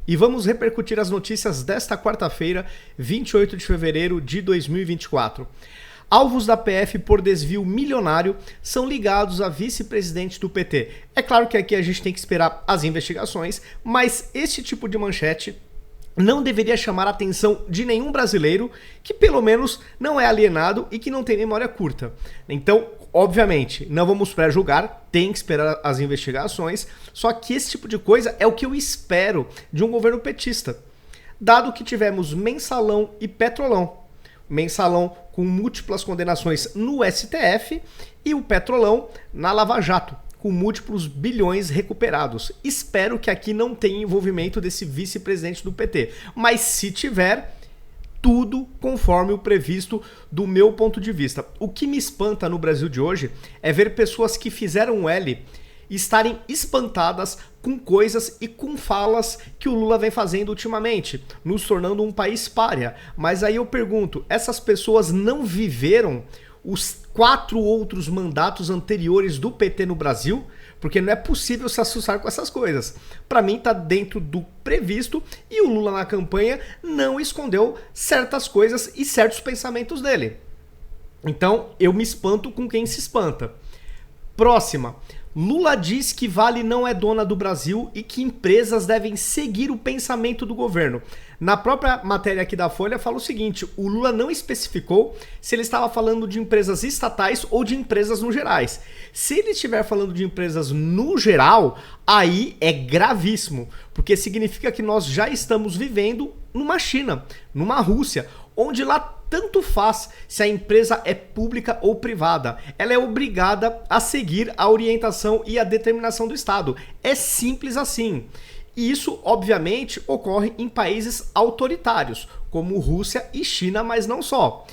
E vamos repercutir as notícias desta quarta-feira, 28 de fevereiro de 2024. Alvos da PF por desvio milionário são ligados a vice-presidente do PT. É claro que aqui a gente tem que esperar as investigações, mas este tipo de manchete não deveria chamar a atenção de nenhum brasileiro que pelo menos não é alienado e que não tem memória curta. Então, obviamente, não vamos pré-julgar, tem que esperar as investigações, só que esse tipo de coisa é o que eu espero de um governo petista, dado que tivemos Mensalão e Petrolão. Mensalão com múltiplas condenações no STF e o Petrolão na Lava Jato, com múltiplos bilhões recuperados. Espero que aqui não tenha envolvimento desse vice-presidente do PT, mas se tiver, tudo conforme o previsto do meu ponto de vista. O que me espanta no Brasil de hoje é ver pessoas que fizeram o L estarem espantadas com coisas e com falas que o Lula vem fazendo ultimamente, nos tornando um país pária. Mas aí eu pergunto, essas pessoas não viveram os 4 outros mandatos anteriores do PT no Brasil? Porque não é possível se assustar com essas coisas. Para mim tá dentro do previsto e o Lula na campanha não escondeu certas coisas e certos pensamentos dele. Então eu me espanto com quem se espanta. Próxima. Lula diz que Vale não é dona do Brasil e que empresas devem seguir o pensamento do governo. Na própria matéria aqui da Folha fala o seguinte, o Lula não especificou se ele estava falando de empresas estatais ou de empresas no gerais. Se ele estiver falando de empresas no geral, aí é gravíssimo, porque significa que nós já estamos vivendo numa China, numa Rússia, onde lá tanto faz se a empresa é pública ou privada. Ela é obrigada a seguir a orientação e a determinação do Estado. É simples assim. E isso, obviamente, ocorre em países autoritários, como Rússia e China, mas não só.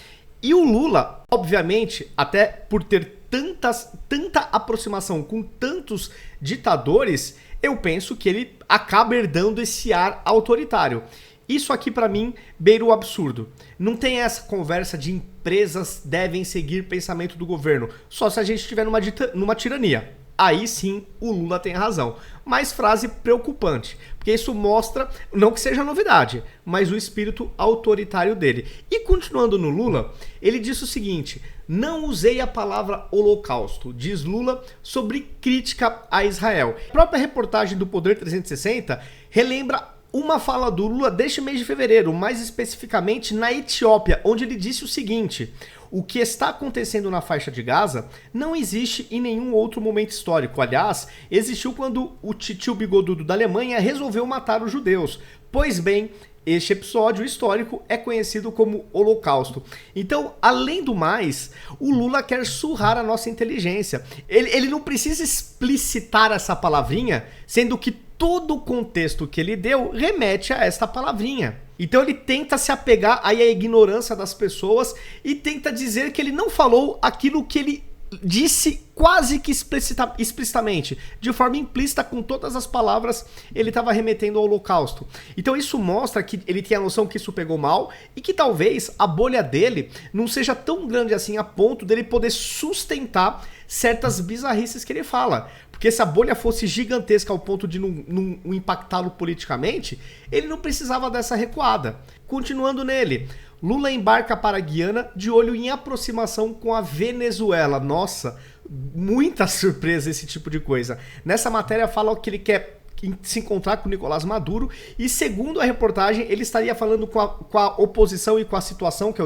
E o Lula, obviamente, até por ter tanta aproximação com tantos ditadores, eu penso que ele acaba herdando esse ar autoritário. Isso aqui pra mim beira o absurdo. Não tem essa conversa de empresas devem seguir pensamento do governo, só se a gente estiver numa tirania. Aí sim o Lula tem razão. Mas frase preocupante, porque isso mostra, não que seja novidade, mas o espírito autoritário dele. E continuando no Lula, ele disse o seguinte: não usei a palavra holocausto, diz Lula sobre crítica a Israel. A própria reportagem do Poder 360 relembra uma fala do Lula deste mês de fevereiro, mais especificamente na Etiópia, onde ele disse o seguinte: o que está acontecendo na faixa de Gaza não existe em nenhum outro momento histórico. Aliás, existiu quando o titio bigodudo da Alemanha resolveu matar os judeus. Pois bem, este episódio histórico é conhecido como Holocausto. Então, além do mais, o Lula quer surrar a nossa inteligência. Ele não precisa explicitar essa palavrinha, sendo que todo o contexto que ele deu remete a esta palavrinha. Então ele tenta se apegar aí à ignorância das pessoas e tenta dizer que ele não falou aquilo que ele disse quase que explicitamente, de forma implícita, com todas as palavras, ele estava remetendo ao Holocausto. Então isso mostra que ele tem a noção que isso pegou mal e que talvez a bolha dele não seja tão grande assim a ponto dele poder sustentar certas bizarrices que ele fala. Porque se a bolha fosse gigantesca ao ponto de não impactá-lo politicamente, ele não precisava dessa recuada. Continuando nele, Lula embarca para a Guiana de olho em aproximação com a Venezuela. Nossa, muita surpresa esse tipo de coisa. Nessa matéria fala que ele quer se encontrar com Nicolás Maduro e, segundo a reportagem, ele estaria falando com a oposição e com a situação, que é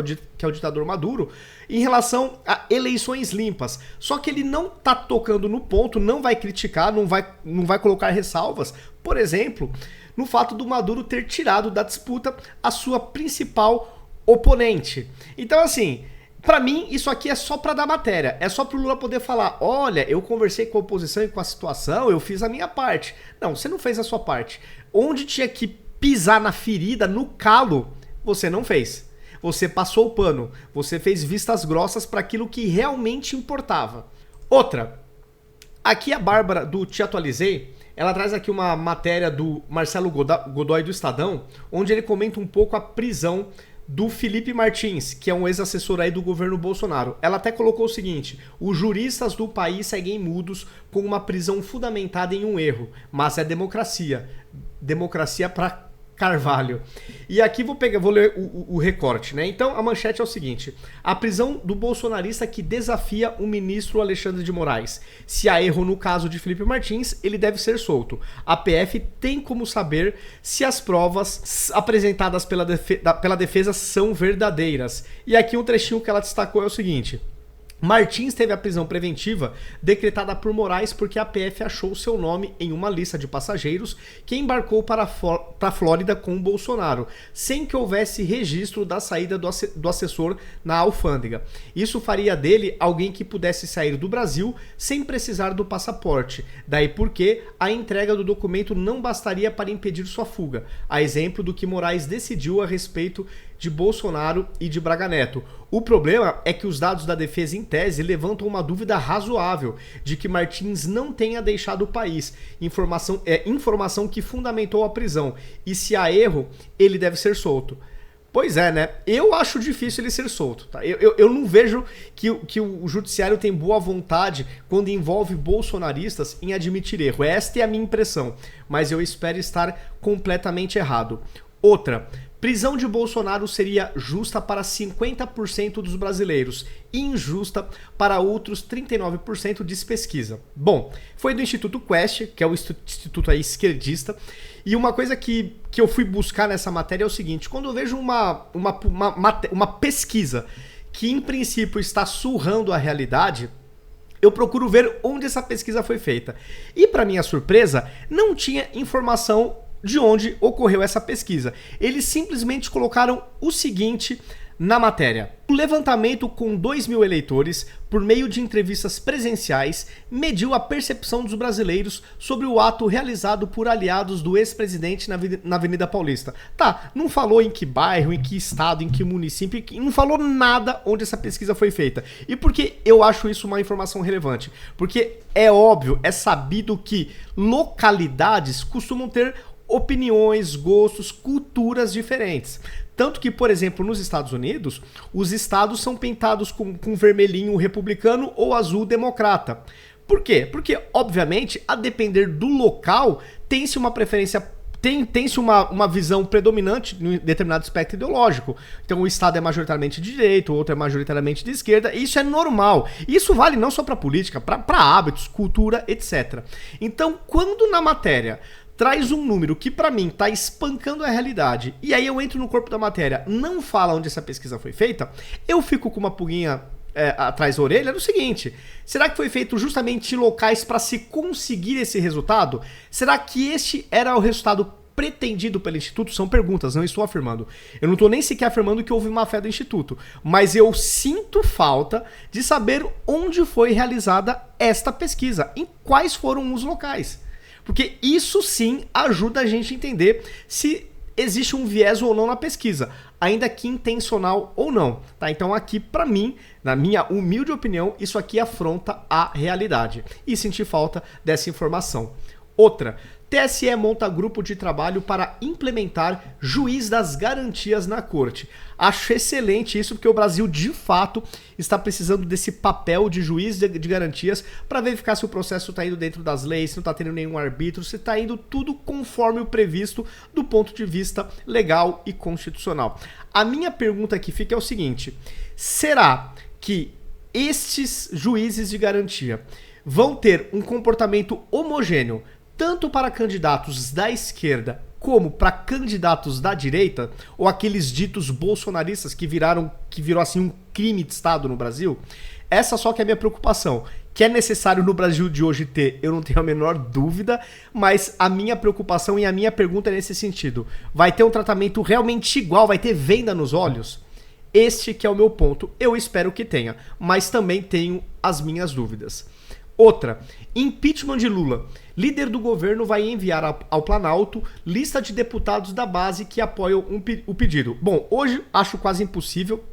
o ditador Maduro, em relação a eleições limpas. Só que ele não tá tocando no ponto, não vai criticar, não vai colocar ressalvas, por exemplo, no fato do Maduro ter tirado da disputa a sua principal oponente. Então, assim, pra mim, isso aqui é só pra dar matéria. É só pro Lula poder falar: olha, eu conversei com a oposição e com a situação, eu fiz a minha parte. Não, você não fez a sua parte. Onde tinha que pisar na ferida, no calo, você não fez. Você passou o pano. Você fez vistas grossas para aquilo que realmente importava. Outra. Aqui a Bárbara, do Te Atualizei, ela traz aqui uma matéria do Marcelo Godoy, do Estadão, onde ele comenta um pouco a prisão do Felipe Martins, que é um ex-assessor aí do governo Bolsonaro. Ela até colocou o seguinte: os juristas do país seguem mudos com uma prisão fundamentada em um erro, mas é democracia. Democracia para Carvalho. E aqui vou ler o recorte, né? Então a manchete é o seguinte: a prisão do bolsonarista que desafia o ministro Alexandre de Moraes. Se há erro no caso de Felipe Martins, ele deve ser solto. A PF tem como saber se as provas apresentadas pela defesa são verdadeiras. E aqui um trechinho que ela destacou é o seguinte: Martins teve a prisão preventiva decretada por Moraes porque a PF achou seu nome em uma lista de passageiros que embarcou para a Flórida com o Bolsonaro, sem que houvesse registro da saída do assessor na alfândega. Isso faria dele alguém que pudesse sair do Brasil sem precisar do passaporte. Daí porque a entrega do documento não bastaria para impedir sua fuga, a exemplo do que Moraes decidiu a respeito de Bolsonaro e de Braga Neto. O problema é que os dados da defesa, em tese, levantam uma dúvida razoável de que Martins não tenha deixado o país, informação que fundamentou a prisão, e se há erro, ele deve ser solto. Pois é, né? Eu acho difícil ele ser solto. Tá? Eu não vejo que o judiciário tem boa vontade quando envolve bolsonaristas em admitir erro. Esta é a minha impressão, mas eu espero estar completamente errado. Outra: prisão de Bolsonaro seria justa para 50% dos brasileiros e injusta para outros 39%, diz pesquisa. Bom, foi do Instituto Quest, que é o instituto aí esquerdista, e uma coisa que eu fui buscar nessa matéria é o seguinte: quando eu vejo uma pesquisa que em princípio está surrando a realidade, eu procuro ver onde essa pesquisa foi feita. E para minha surpresa, não tinha informação de onde ocorreu essa pesquisa. Eles simplesmente colocaram o seguinte na matéria: o levantamento com 2.000 eleitores, por meio de entrevistas presenciais, mediu a percepção dos brasileiros sobre o ato realizado por aliados do ex-presidente na Avenida Paulista. Tá, não falou em que bairro, em que estado, em que município, não falou nada onde essa pesquisa foi feita. E por que eu acho isso uma informação relevante? Porque é óbvio, é sabido que localidades costumam ter opiniões, gostos, culturas diferentes. Tanto que, por exemplo, nos Estados Unidos, os estados são pintados com vermelhinho republicano ou azul democrata. Por quê? Porque, obviamente, a depender do local, tem-se uma preferência, tem-se uma visão predominante em determinado espectro ideológico. Então, o estado é majoritariamente de direita, o outro é majoritariamente de esquerda, e isso é normal. Isso vale não só para política, para hábitos, cultura, etc. Então, quando na matéria traz um número que pra mim tá espancando a realidade, e aí eu entro no corpo da matéria, não fala onde essa pesquisa foi feita, eu fico com uma pulguinha atrás da orelha no seguinte: será que foi feito justamente em locais para se conseguir esse resultado? Será que este era o resultado pretendido pelo Instituto? São perguntas, não estou afirmando. Eu não estou nem sequer afirmando que houve má fé do Instituto, mas eu sinto falta de saber onde foi realizada esta pesquisa, em quais foram os locais. Porque isso sim ajuda a gente a entender se existe um viés ou não na pesquisa, ainda que intencional ou não. Tá? Então aqui, para mim, na minha humilde opinião, isso aqui afronta a realidade. E senti falta dessa informação. Outra: TSE monta grupo de trabalho para implementar juiz das garantias na corte. Acho excelente isso, porque o Brasil, de fato, está precisando desse papel de juiz de garantias para verificar se o processo está indo dentro das leis, se não está tendo nenhum arbítrio, se está indo tudo conforme o previsto do ponto de vista legal e constitucional. A minha pergunta aqui fica é o seguinte: será que estes juízes de garantia vão ter um comportamento homogêneo tanto para candidatos da esquerda como para candidatos da direita, ou aqueles ditos bolsonaristas que virou assim um crime de Estado no Brasil? Essa só que é a minha preocupação. Que é necessário no Brasil de hoje ter, eu não tenho a menor dúvida, mas a minha preocupação e a minha pergunta é nesse sentido: vai ter um tratamento realmente igual? Vai ter venda nos olhos? Este que é o meu ponto. Eu espero que tenha, mas também tenho as minhas dúvidas. Outra: impeachment de Lula. Líder do governo vai enviar ao Planalto lista de deputados da base que apoiam o pedido. Bom, hoje acho quase impossível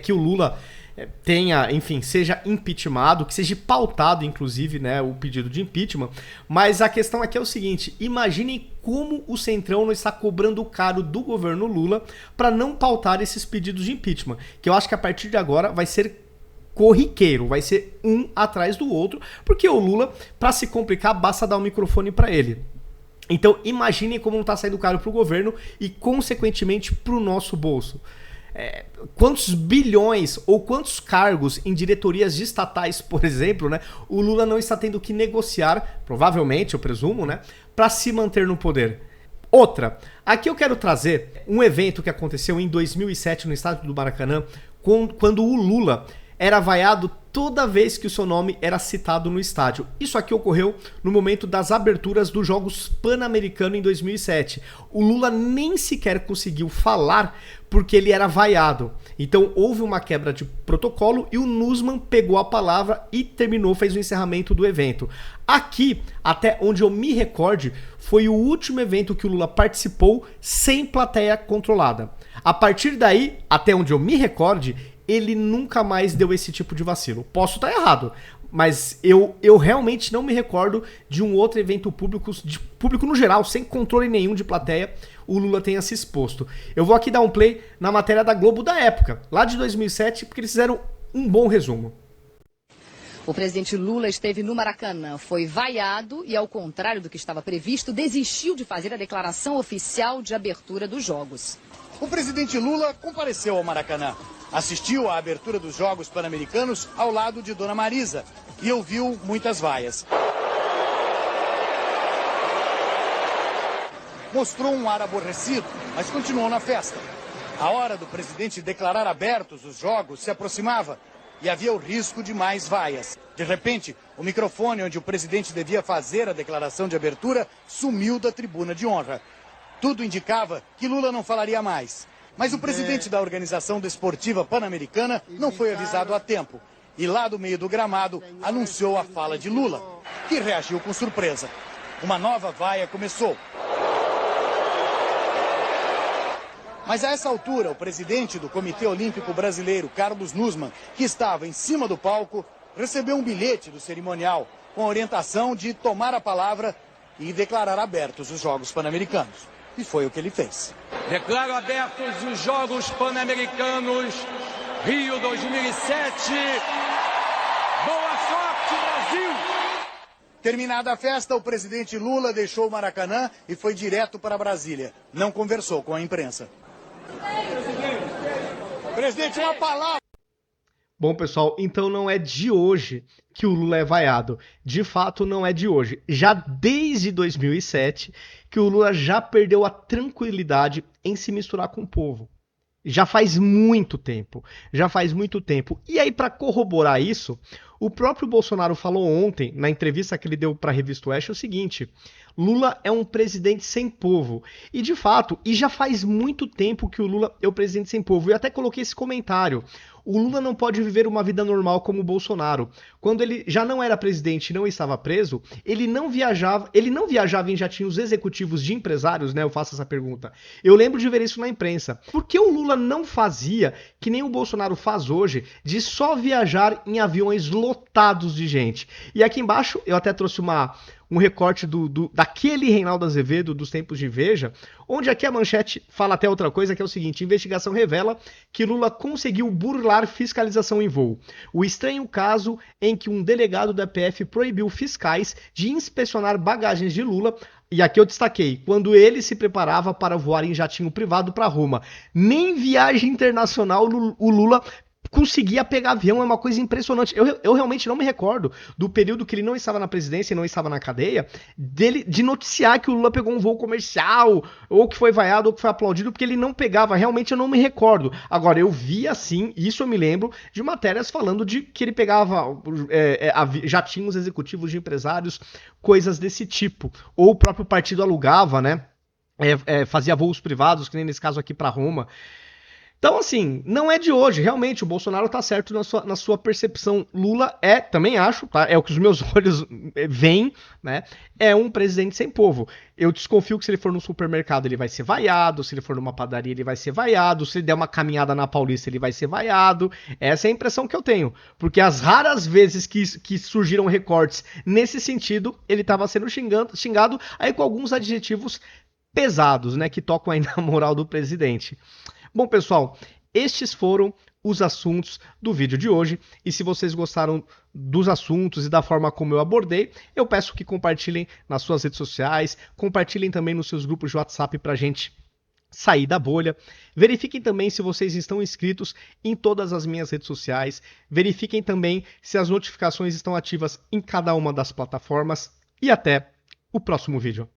que o Lula tenha, enfim, seja impeachmentado, que seja pautado, inclusive, né, o pedido de impeachment. Mas a questão aqui é o seguinte: imaginem como o Centrão não está cobrando caro do governo Lula para não pautar esses pedidos de impeachment, que eu acho que a partir de agora vai ser corriqueiro, vai ser um atrás do outro, porque o Lula, para se complicar, basta dar um microfone para ele. Então imaginem como não está saindo caro para o governo e consequentemente para o nosso bolso. Quantos bilhões ou quantos cargos em diretorias de estatais, por exemplo, né, o Lula não está tendo que negociar, provavelmente, eu presumo, né, para se manter no poder. Outra, aqui eu quero trazer um evento que aconteceu em 2007 no estádio do Maracanã, quando o Lula era vaiado toda vez que o seu nome era citado no estádio. Isso aqui ocorreu no momento das aberturas dos Jogos Pan-Americanos em 2007. O Lula nem sequer conseguiu falar porque ele era vaiado. Então houve uma quebra de protocolo e o Nussmann pegou a palavra e fez o encerramento do evento. Aqui, até onde eu me recorde, foi o último evento que o Lula participou sem plateia controlada. A partir daí, até onde eu me recorde, ele nunca mais deu esse tipo de vacilo. Posso estar errado, mas eu realmente não me recordo de um outro evento público no geral, sem controle nenhum de plateia, o Lula tenha se exposto. Eu vou aqui dar um play na matéria da Globo da época, lá de 2007, porque eles fizeram um bom resumo. O presidente Lula esteve no Maracanã, foi vaiado e, ao contrário do que estava previsto, desistiu de fazer a declaração oficial de abertura dos Jogos. O presidente Lula compareceu ao Maracanã. Assistiu à abertura dos Jogos Pan-Americanos ao lado de Dona Marisa e ouviu muitas vaias. Mostrou um ar aborrecido, mas continuou na festa. A hora do presidente declarar abertos os Jogos se aproximava e havia o risco de mais vaias. De repente, o microfone onde o presidente devia fazer a declaração de abertura sumiu da tribuna de honra. Tudo indicava que Lula não falaria mais. Mas o presidente da Organização Desportiva Pan-Americana não foi avisado a tempo. E lá do meio do gramado anunciou a fala de Lula, que reagiu com surpresa. Uma nova vaia começou. Mas a essa altura, o presidente do Comitê Olímpico Brasileiro, Carlos Nussmann, que estava em cima do palco, recebeu um bilhete do cerimonial com a orientação de tomar a palavra e declarar abertos os Jogos Pan-Americanos. E foi o que ele fez. Declaro abertos os Jogos Pan-Americanos Rio 2007. Boa sorte, Brasil! Terminada a festa, o presidente Lula deixou o Maracanã e foi direto para Brasília. Não conversou com a imprensa. Presidente, uma palavra. Bom, pessoal, então não é de hoje que o Lula é vaiado. De fato, não é de hoje. Já desde 2007 que o Lula já perdeu a tranquilidade em se misturar com o povo. Já faz muito tempo. Já faz muito tempo. E aí, para corroborar isso, o próprio Bolsonaro falou ontem, na entrevista que ele deu para a Revista Oeste, o seguinte: Lula é um presidente sem povo. E de fato, e já faz muito tempo que o Lula é o presidente sem povo. Eu até coloquei esse comentário. O Lula não pode viver uma vida normal como o Bolsonaro. Quando ele já não era presidente e não estava preso, ele não viajava em jatinhos executivos de empresários, né? Eu faço essa pergunta. Eu lembro de ver isso na imprensa. Por que o Lula não fazia, que nem o Bolsonaro faz hoje, de só viajar em aviões lotados de gente? E aqui embaixo, eu até trouxe um recorte daquele Reinaldo Azevedo dos tempos de Veja, onde aqui a manchete fala até outra coisa, que é o seguinte: investigação revela que Lula conseguiu burlar fiscalização em voo. O estranho caso em que um delegado da PF proibiu fiscais de inspecionar bagagens de Lula, e aqui eu destaquei, quando ele se preparava para voar em jatinho privado para Roma. Nem viagem internacional o Lula conseguia pegar avião, é uma coisa impressionante. Eu realmente não me recordo do período que ele não estava na presidência e não estava na cadeia, de noticiar que o Lula pegou um voo comercial, ou que foi vaiado, ou que foi aplaudido, porque ele não pegava. Realmente eu não me recordo. Agora, eu vi assim, isso eu me lembro, de matérias falando de que ele pegava jatinhos executivos de empresários, coisas desse tipo. Ou o próprio partido alugava, né? Fazia voos privados, que nem nesse caso aqui para Roma. Então, assim, não é de hoje. Realmente, o Bolsonaro tá certo na sua percepção. Lula também acho, tá? É o que os meus olhos veem, né? É um presidente sem povo. Eu desconfio que se ele for no supermercado, ele vai ser vaiado. Se ele for numa padaria, ele vai ser vaiado. Se ele der uma caminhada na Paulista, ele vai ser vaiado. Essa é a impressão que eu tenho. Porque as raras vezes que surgiram recortes nesse sentido, ele tava sendo xingado aí com alguns adjetivos pesados, né? Que tocam aí na moral do presidente. Bom, pessoal, estes foram os assuntos do vídeo de hoje. E se vocês gostaram dos assuntos e da forma como eu abordei, eu peço que compartilhem nas suas redes sociais, compartilhem também nos seus grupos de WhatsApp para a gente sair da bolha. Verifiquem também se vocês estão inscritos em todas as minhas redes sociais. Verifiquem também se as notificações estão ativas em cada uma das plataformas. E até o próximo vídeo.